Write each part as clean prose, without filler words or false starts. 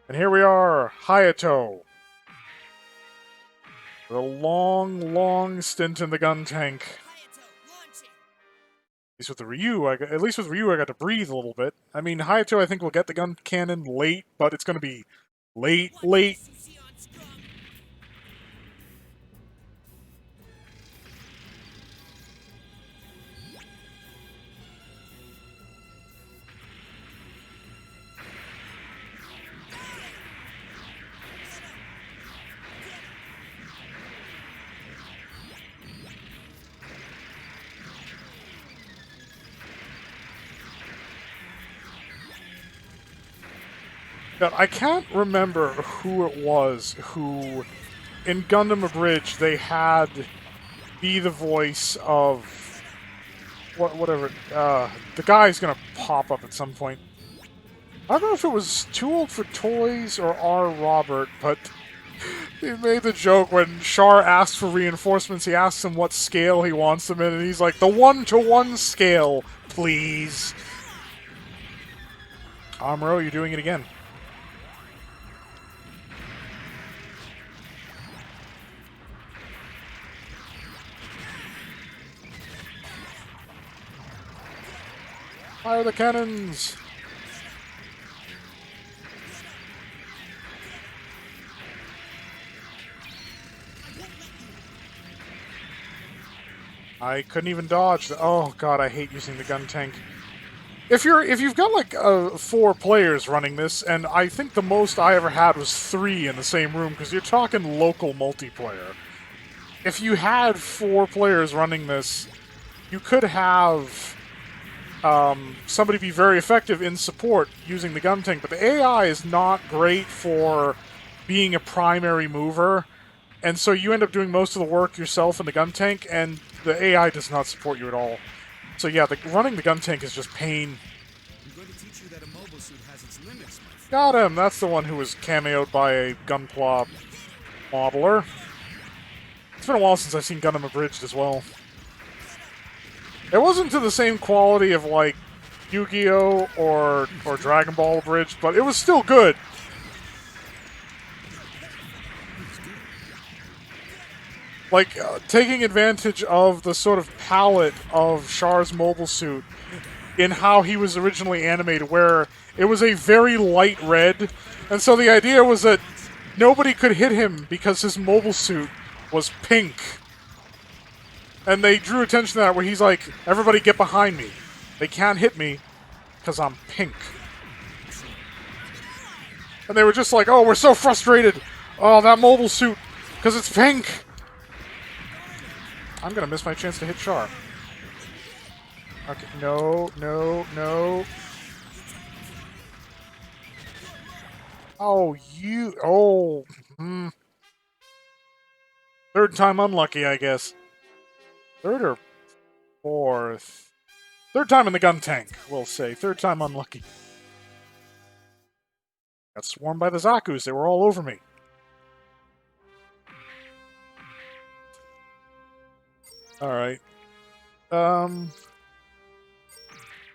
And here we are, Hayato. The long, long stint in the gun tank. At least with Ryu, I got to breathe a little bit. I mean, Hayato, I think, will get the gun cannon late, but it's going to be late. Now, I can't remember who it was who, in Gundam Abridged, they had be the voice of whatever. The guy's gonna pop up at some point. I don't know if it was Too Old for Toys or R. Robert, but he made the joke when Char asks for reinforcements, he asks him what scale he wants them in, and he's like, the 1-to-1 scale, please. Amuro, you're doing it again. Fire the cannons! I couldn't even dodge. Oh god, I hate using the gun tank. If you've got like 4 players running this, and I think the most I ever had was 3 in the same room, because you're talking local multiplayer. If you had 4 players running this, you could have somebody be very effective in support using the gun tank, but the AI is not great for being a primary mover, and so you end up doing most of the work yourself in the gun tank, and the AI does not support you at all. So yeah, running the gun tank is just pain. I'm going to teach you that a mobile suit has its limits, my friend. Got him! That's the one who was cameoed by a Gunpla modeler. It's been a while since I've seen Gundam Abridged as well. It wasn't to the same quality of, like, Yu-Gi-Oh! or Dragon Ball Abridged, but it was still good. Like, taking advantage of the sort of palette of Char's mobile suit in how he was originally animated, where it was a very light red, and so the idea was that nobody could hit him because his mobile suit was pink. And they drew attention to that, where he's like, everybody get behind me. They can't hit me because I'm pink. And they were just like, oh, we're so frustrated. Oh, that mobile suit, because it's pink. I'm going to miss my chance to hit Char. Okay, no. Oh, you... Oh. Third time unlucky, I guess. Third or fourth? Third time in the gun tank, we'll say. Third time unlucky. Got swarmed by the Zakus. They were all over me. Alright.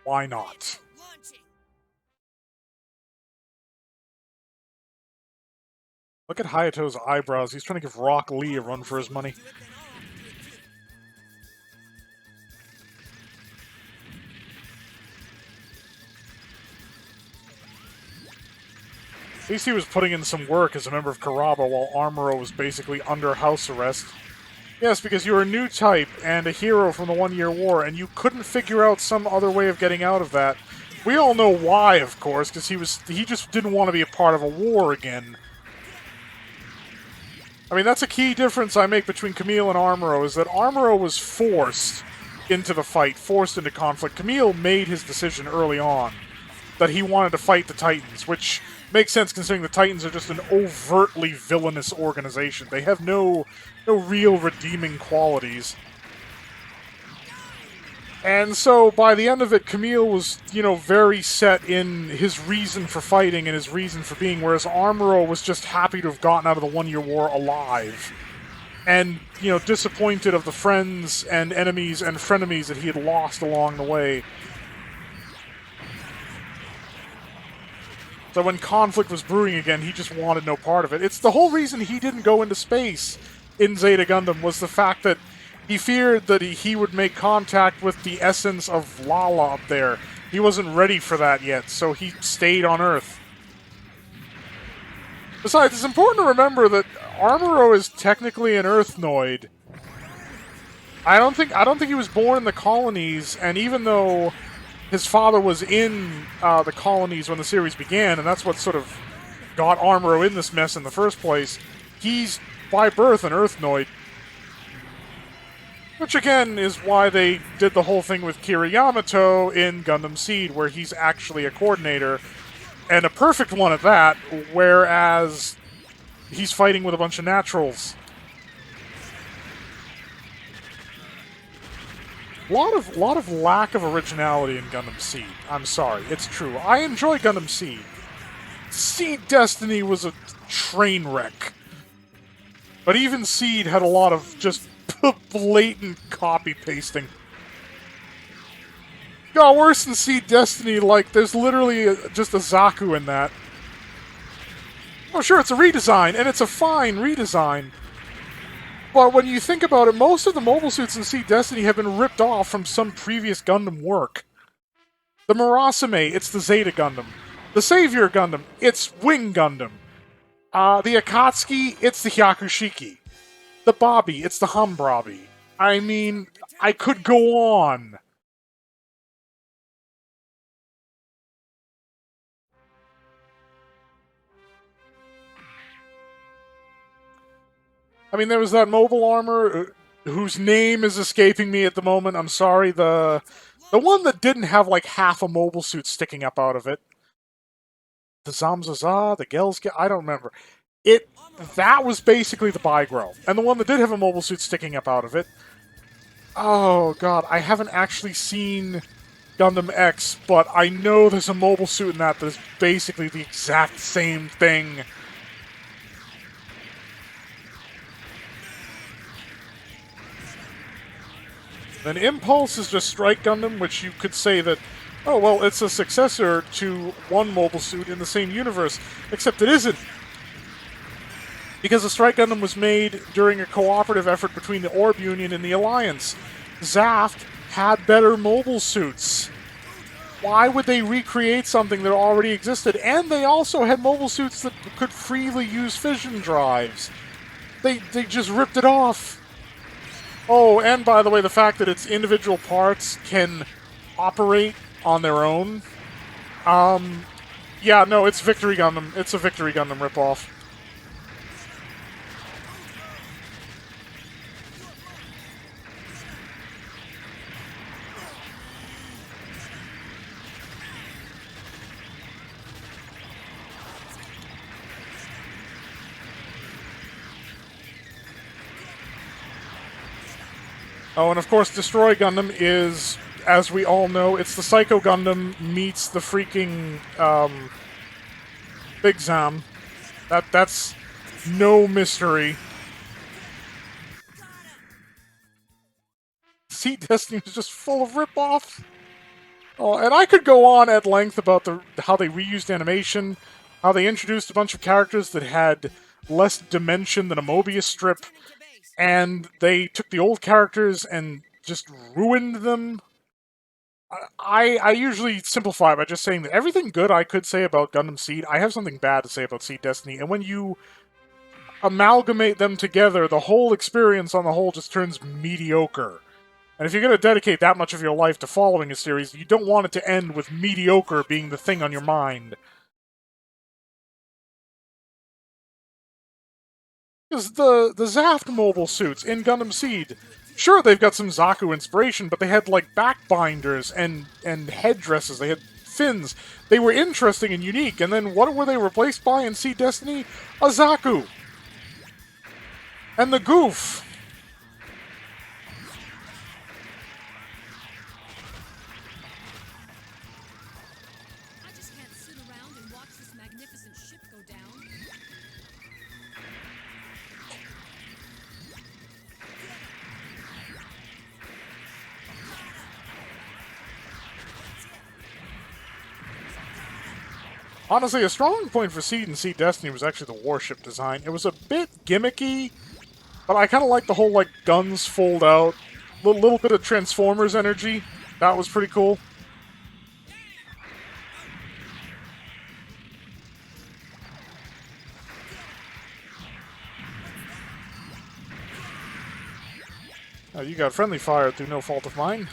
Why not? Look at Hayato's eyebrows. He's trying to give Rock Lee a run for his money. At least he was putting in some work as a member of Karaba while Amuro was basically under house arrest. Yes, because you were a new type and a hero from the 1 Year War, and you couldn't figure out some other way of getting out of that. We all know why, of course, because he just didn't want to be a part of a war again. I mean, that's a key difference I make between Camille and Amuro, is that Amuro was forced into the fight, forced into conflict. Camille made his decision early on that he wanted to fight the Titans, which makes sense considering the Titans are just an overtly villainous organization. They have no real redeeming qualities. And so, by the end of it, Camille was, very set in his reason for fighting and his reason for being, whereas Amuro was just happy to have gotten out of the 1 Year War alive. And, disappointed of the friends and enemies and frenemies that he had lost along the way. So when conflict was brewing again, he just wanted no part of it. It's the whole reason he didn't go into space in Zeta Gundam was the fact that he feared that he would make contact with the essence of Lala up there. He wasn't ready for that yet, so he stayed on Earth. Besides, it's important to remember that Armoro is technically an Earthnoid. I don't think he was born in the colonies, and even though his father was in the colonies when the series began, and that's what sort of got Armoro in this mess in the first place, he's by birth an Earthnoid. Which again is why they did the whole thing with Kira Yamato in Gundam Seed, where he's actually a coordinator, and a perfect one at that, whereas he's fighting with a bunch of naturals. Lot of lack of originality in Gundam Seed. I'm sorry, it's true. I enjoy Gundam Seed. Seed Destiny was a train wreck. But even Seed had a lot of just blatant copy-pasting. Got worse than Seed Destiny, like, there's literally just a Zaku in that. Oh, sure, it's a redesign, and it's a fine redesign. But when you think about it, most of the mobile suits in Seed Destiny have been ripped off from some previous Gundam work. The Murasame, it's the Zeta Gundam. The Savior Gundam, it's Wing Gundam. The Akatsuki, it's the Hyakushiki. The Bobby, it's the Humbrabi. I mean, I could go on. I mean, there was that mobile armor whose name is escaping me at the moment. I'm sorry, the one that didn't have like half a mobile suit sticking up out of it. The Zamzaza, the Gelske, I don't remember. That was basically the Bygro. And the one that did have a mobile suit sticking up out of it. Oh god, I haven't actually seen Gundam X, but I know there's a mobile suit in that is basically the exact same thing. Then Impulse is just Strike Gundam, which you could say that, oh, well, it's a successor to one mobile suit in the same universe, except it isn't. Because the Strike Gundam was made during a cooperative effort between the Orb Union and the Alliance. Zaft had better mobile suits. Why would they recreate something that already existed? And they also had mobile suits that could freely use fission drives. They just ripped it off. Oh, and by the way, the fact that its individual parts can operate on their own. Yeah, no, it's Victory Gundam. It's a Victory Gundam ripoff. Oh, and of course, Destroy Gundam is, as we all know, it's the Psycho Gundam meets the freaking, Big Zam. That's no mystery. Seed Destiny is just full of rip-offs. Oh, and I could go on at length about how they reused animation, how they introduced a bunch of characters that had less dimension than a Mobius strip, and they took the old characters and just ruined them. I usually simplify by just saying that everything good I could say about Gundam Seed, I have something bad to say about Seed Destiny, and when you amalgamate them together, the whole experience on the whole just turns mediocre. And if you're going to dedicate that much of your life to following a series, you don't want it to end with mediocre being the thing on your mind. Because the Zaft mobile suits in Gundam Seed, sure, they've got some Zaku inspiration, but they had, like, backbinders and headdresses. They had fins. They were interesting and unique, and then what were they replaced by in Seed Destiny? A Zaku! And the Goof! I just can't sit around and watch this magnificent ship go down. Honestly, a strong point for Seed and Seed Destiny was actually the warship design. It was a bit gimmicky, but I kind of like the whole, like, guns fold out, little bit of Transformers energy. That was pretty cool. Oh, you got friendly fire through no fault of mine.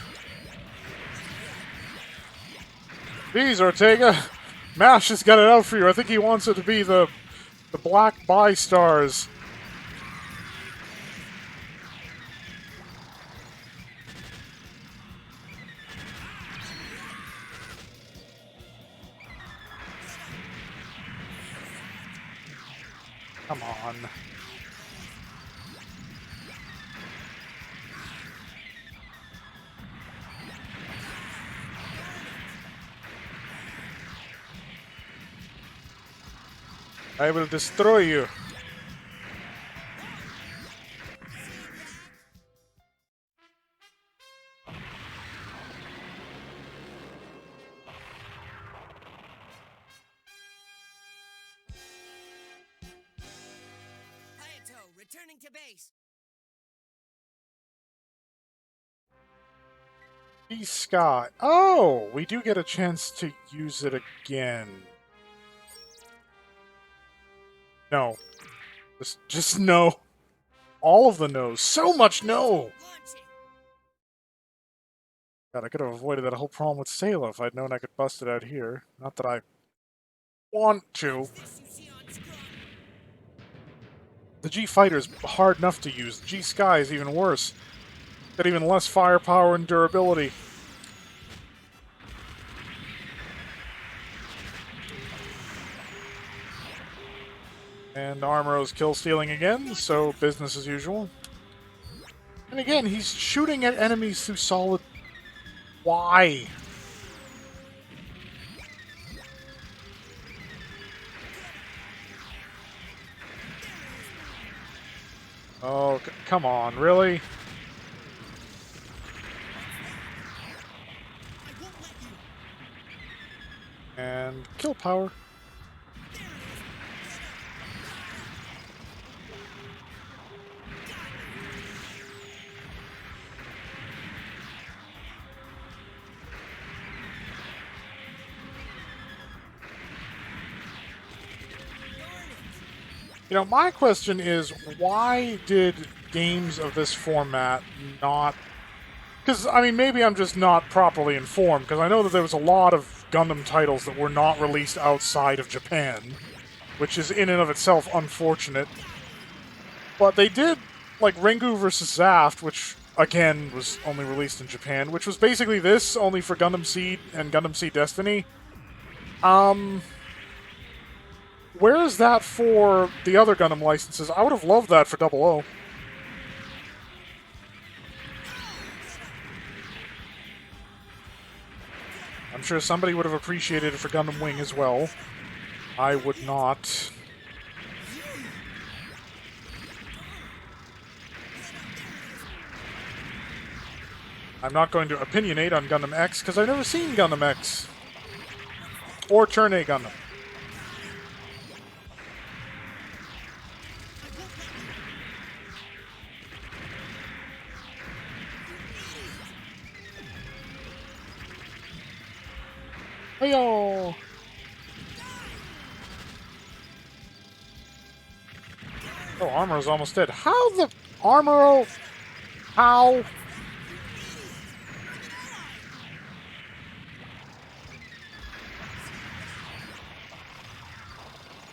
Jeez, Ortega. Mash has got it out for you. I think he wants it to be the black bi-stars. Come on. I will destroy you. Hayato, returning to base. Sky. Oh, we do get a chance to use it again. No. Just no. All of the no's. So much no! Launching. God, I could have avoided that whole problem with Sayla if I'd known I could bust it out here. Not that I want to. This you see on screen. The G Fighter's hard enough to use. The G Sky is even worse. Got even less firepower and durability. And Armoro's kill stealing again, so business as usual. And again, he's shooting at enemies through solid. Why? Oh, come on, really? And kill power. You know, my question is, why did games of this format not... Because, I mean, maybe I'm just not properly informed, because I know that there was a lot of Gundam titles that were not released outside of Japan, which is in and of itself unfortunate. But they did, like, Rengu vs. Zaft, which, again, was only released in Japan, which was basically this, only for Gundam Seed and Gundam Seed Destiny. Where is that for the other Gundam licenses? I would have loved that for 00. I'm sure somebody would have appreciated it for Gundam Wing as well. I would not. I'm not going to opinionate on Gundam X because I've never seen Gundam X. Or Turn A Gundam. Heyo! Oh, Armoro's almost dead. How the... Armoro... How...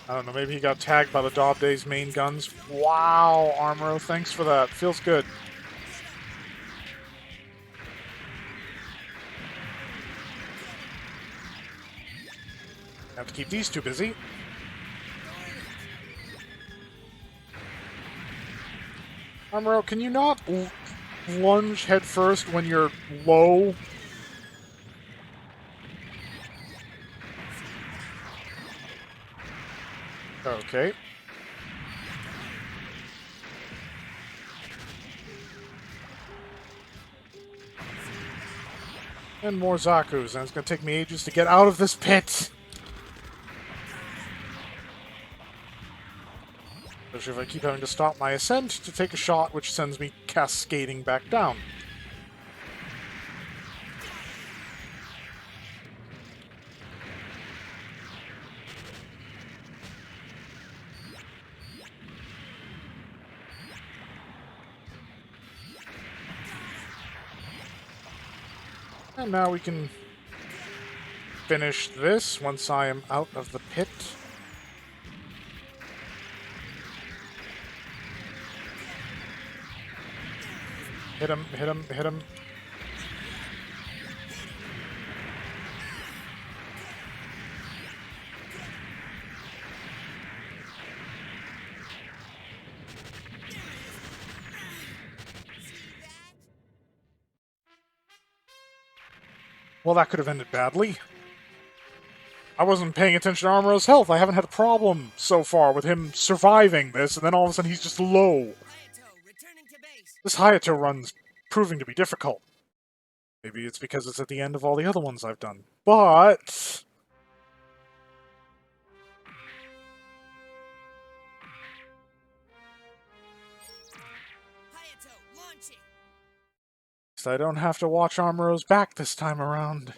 I don't know, maybe he got tagged by the Dobday's main guns. Wow, Armoro, thanks for that. Feels good. Have to keep these two busy. Armoro, can you not lunge head first when you're low? Okay. And more Zaku's, and it's going to take me ages to get out of this pit. Especially if I keep having to stop my ascent to take a shot, which sends me cascading back down. And now we can finish this once I am out of the pit. Hit him, hit him, hit him. Well, that could have ended badly. I wasn't paying attention to Amuro's health. I haven't had a problem so far with him surviving this, and then all of a sudden he's just low. Hayato, returning to base. This Hayato run's proving to be difficult. Maybe it's because it's at the end of all the other ones I've done. But... Hayato, launching. I don't have to watch Amuro's back this time around.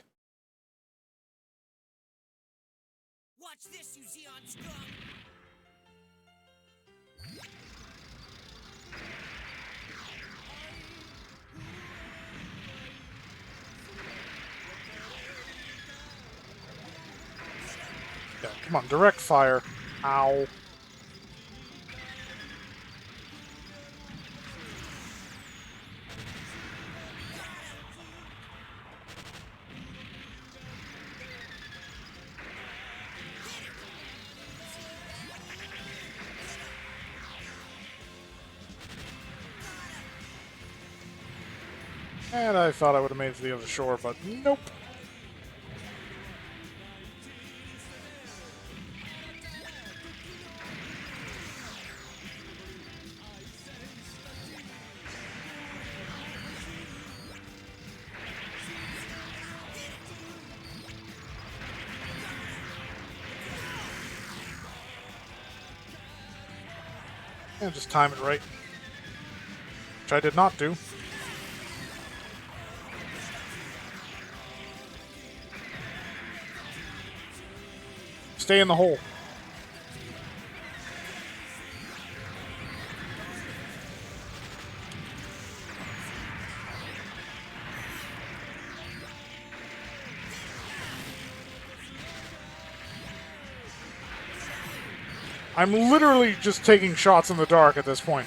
Watch this, you Xeon scum. Yeah, come on, direct fire. Ow. And I thought I would have made it to the other shore, but nope. And just time it right. Which I did not do. Stay in the hole. I'm literally just taking shots in the dark at this point.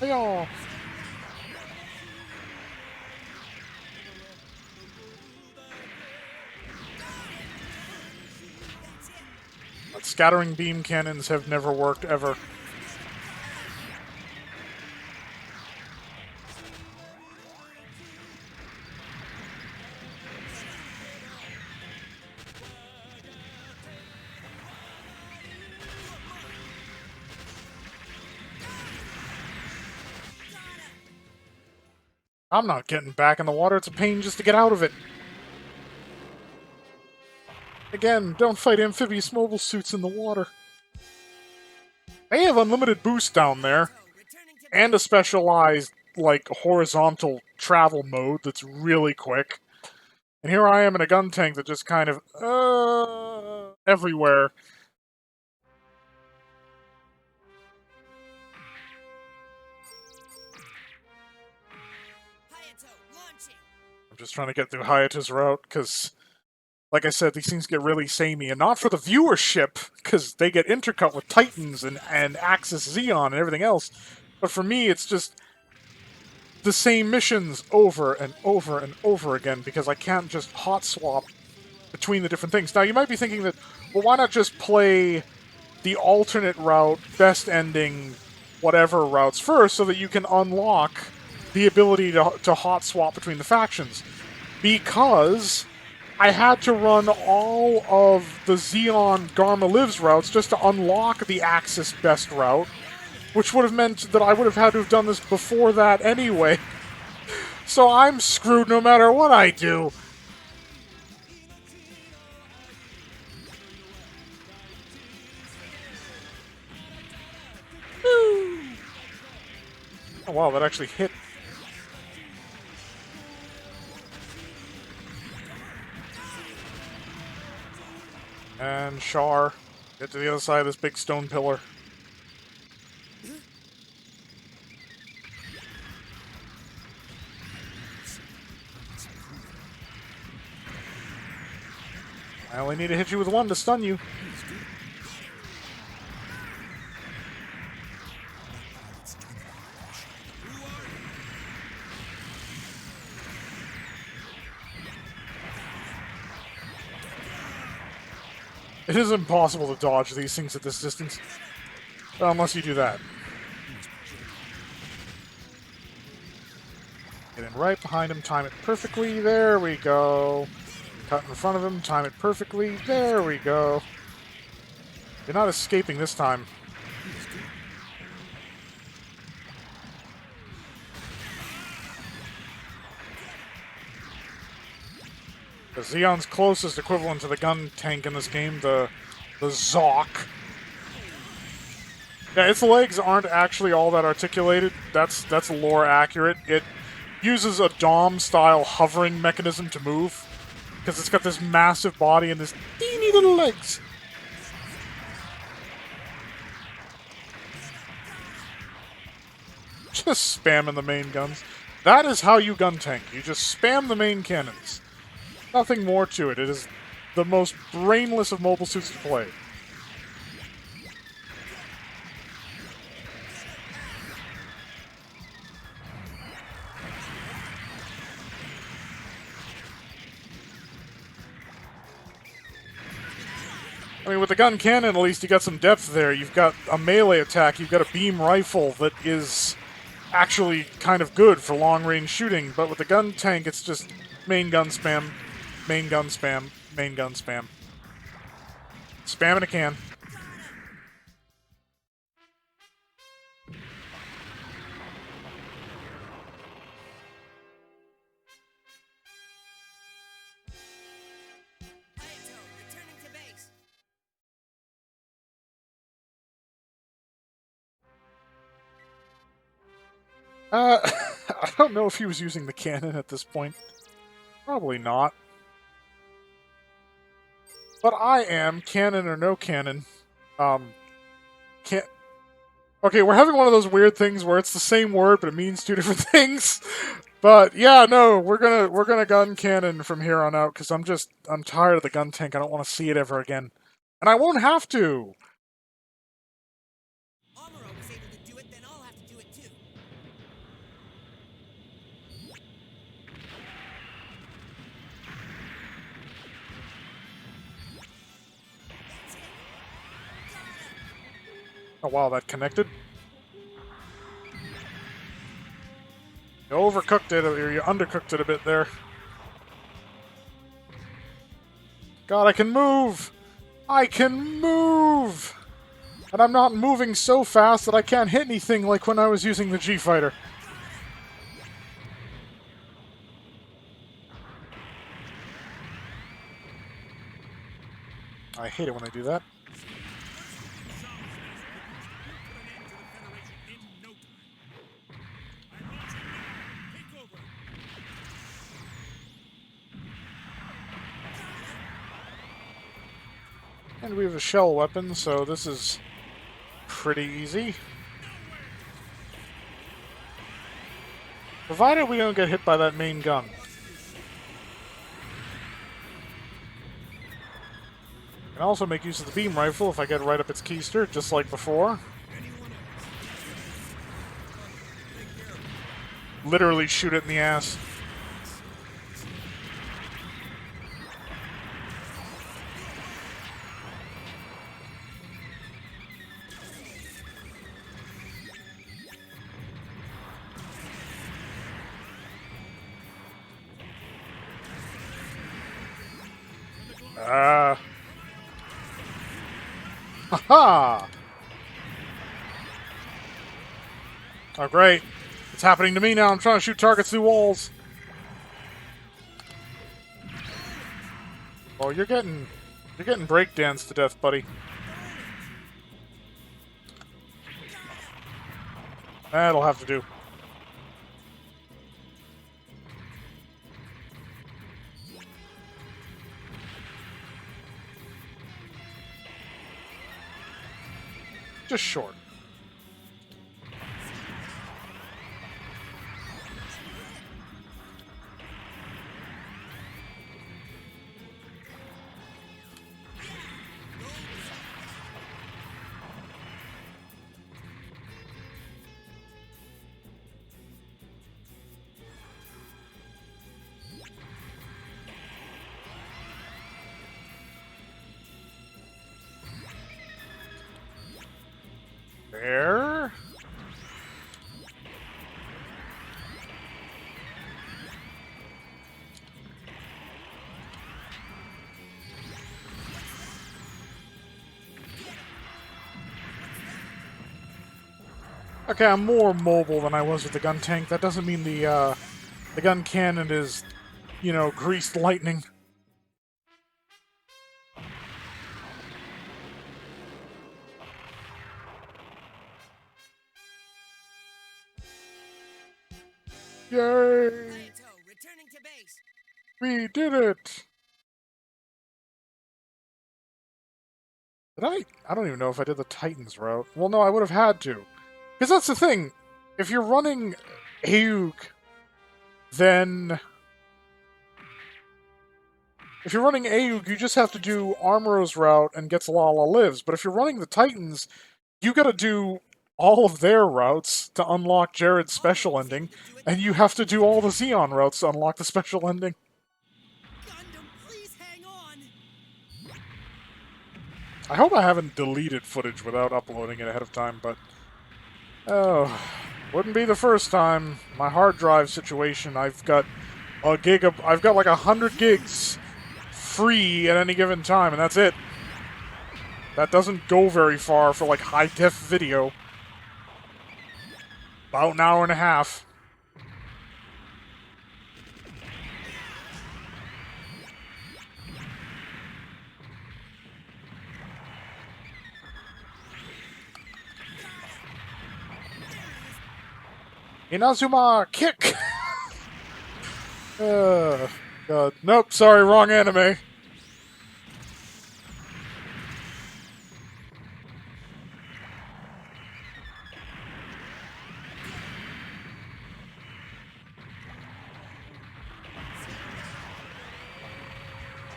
Hey-oh. But scattering beam cannons have never worked ever. I'm not getting back in the water. It's a pain just to get out of it. Again, don't fight amphibious mobile suits in the water. They have unlimited boost down there. And a specialized, like, horizontal travel mode that's really quick. And here I am in a gun tank that just kind of, everywhere. I'm just trying to get through Hayato's route, because, like I said, these things get really samey. And not for the viewership, because they get intercut with Titans and Axis Xeon and everything else. But for me, it's just the same missions over and over and over again, because I can't just hot swap between the different things. Now, you might be thinking that, well, why not just play the alternate route, best ending, whatever routes first, so that you can unlock the ability to hot swap between the factions, because I had to run all of the Xeon Garma Lives routes just to unlock the Axis best route, which would have meant that I would have had to have done this before that anyway. So I'm screwed no matter what I do. Woo! Oh wow, that actually hit. And Char, get to the other side of this big stone pillar. I only need to hit you with one to stun you. It is impossible to dodge these things at this distance. Unless you do that. Get in right behind him, time it perfectly. There we go. Cut in front of him, time it perfectly. There we go. You're not escaping this time. The Xeon's closest equivalent to the gun tank in this game, the Zoc. Yeah, its legs aren't actually all that articulated. That's lore accurate. It uses a Dom-style hovering mechanism to move, because it's got this massive body and this teeny little legs. Just spamming the main guns. That is how you gun tank. You just spam the main cannons. Nothing more to it. It is the most brainless of mobile suits to play. I mean, with the gun cannon, at least you got some depth there. You've got a melee attack. You've got a beam rifle that is actually kind of good for long-range shooting. But with the gun tank, it's just main gun spam, main gun spam, main gun spam. Spamming a can. Hayato, returning to base. I don't know if he was using the cannon at this point. Probably not. But I am, cannon or no cannon. Can't. Okay, we're having one of those weird things where it's the same word but it means two different things. But yeah, no, we're gonna gun cannon from here on out because I'm tired of the gun tank. I don't want to see it ever again, and I won't have to. Amuro was able to do it, then I'll have to do it too. Oh wow, that connected. You overcooked it, or you undercooked it a bit there. God, I can move! I can move! And I'm not moving so fast that I can't hit anything like when I was using the G-Fighter. I hate it when they do that. And we have a shell weapon, so this is pretty easy. Provided we don't get hit by that main gun. I can also make use of the beam rifle if I get right up its keister, just like before. Literally shoot it in the ass. Haha! Oh, great. It's happening to me now. I'm trying to shoot targets through walls. Oh, you're getting breakdanced to death, buddy. That'll have to do. Just short. There. Okay, I'm more mobile than I was with the gun tank. That doesn't mean the gun cannon is, you know, greased lightning. Yay! Hayato, returning to base. We did it! Did I? I don't even know if I did the Titans route. Well, no, I would have had to. Because that's the thing. If you're running Ayuk, then... If you're running Ayuk, you just have to do Armor's route and gets Lala lives. But if you're running the Titans, you gotta do all of their routes to unlock Jared's special ending, and you have to do all the Xeon routes to unlock the special ending. Gundam, please hang on. I hope I haven't deleted footage without uploading it ahead of time, but... Oh, wouldn't be the first time. My hard drive situation, I've got I've got like 100 gigs free at any given time, and that's it. That doesn't go very far for like high-def video. About an hour and a half. Inazuma kick! God. Nope, sorry, wrong anime.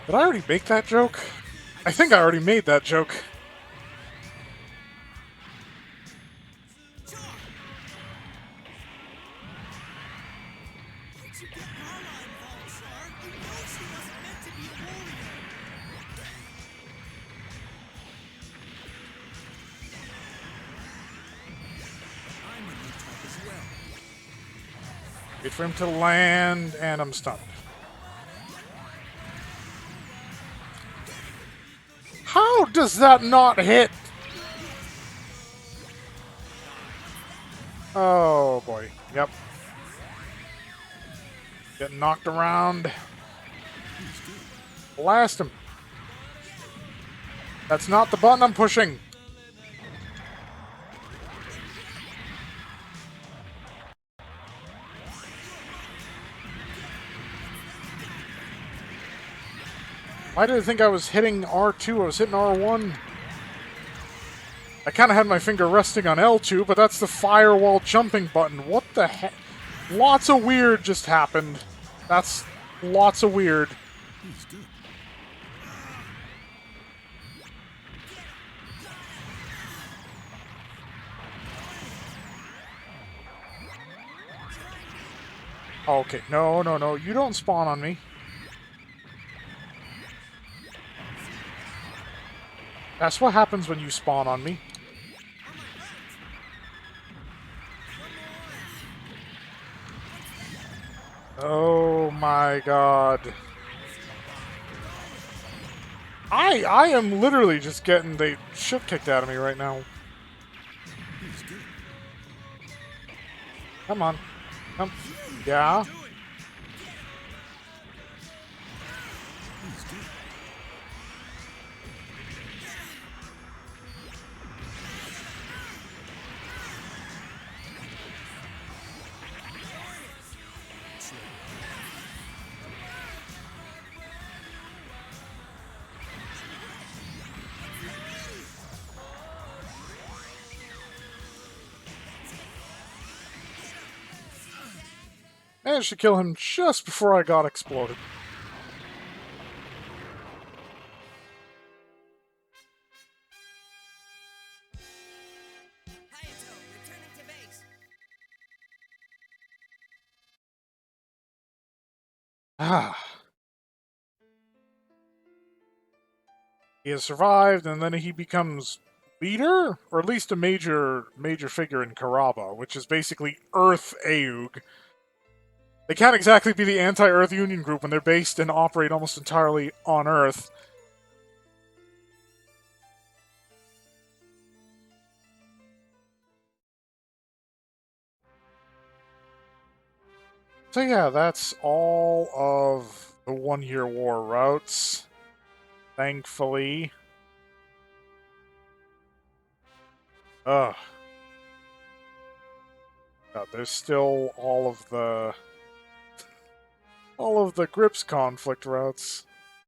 Did I already make that joke? I think I already made that joke. Why'd you get Lala involved, Char? You know she wasn't meant to be a warrior. I'm a good type as well. Wait for him to land, and I'm stunned. How does that not hit? Oh boy. Yep. Getting knocked around. Blast him. That's not the button I'm pushing. Why did I think I was hitting R2? I was hitting R1. I kind of had my finger resting on L2, but that's the fire while jumping button. What the heck? Lots of weird just happened. That's lots of weird. He's good. Okay, no, no, no. You don't spawn on me. That's what happens when you spawn on me. Oh my god. I am literally just getting the shit kicked out of me right now. He's good. Come on. Come. Yeah? He's good. Managed to kill him just before I got exploded. Hayato, returning to base. Ah. He has survived, and then he becomes leader, or at least a major figure in Karaba, which is basically Earth Aug. They can't exactly be the anti-Earth Union group when they're based and operate almost entirely on Earth. So yeah, that's all of the one-year war routes. Thankfully. Ugh. God, there's still all of the Grips conflict routes.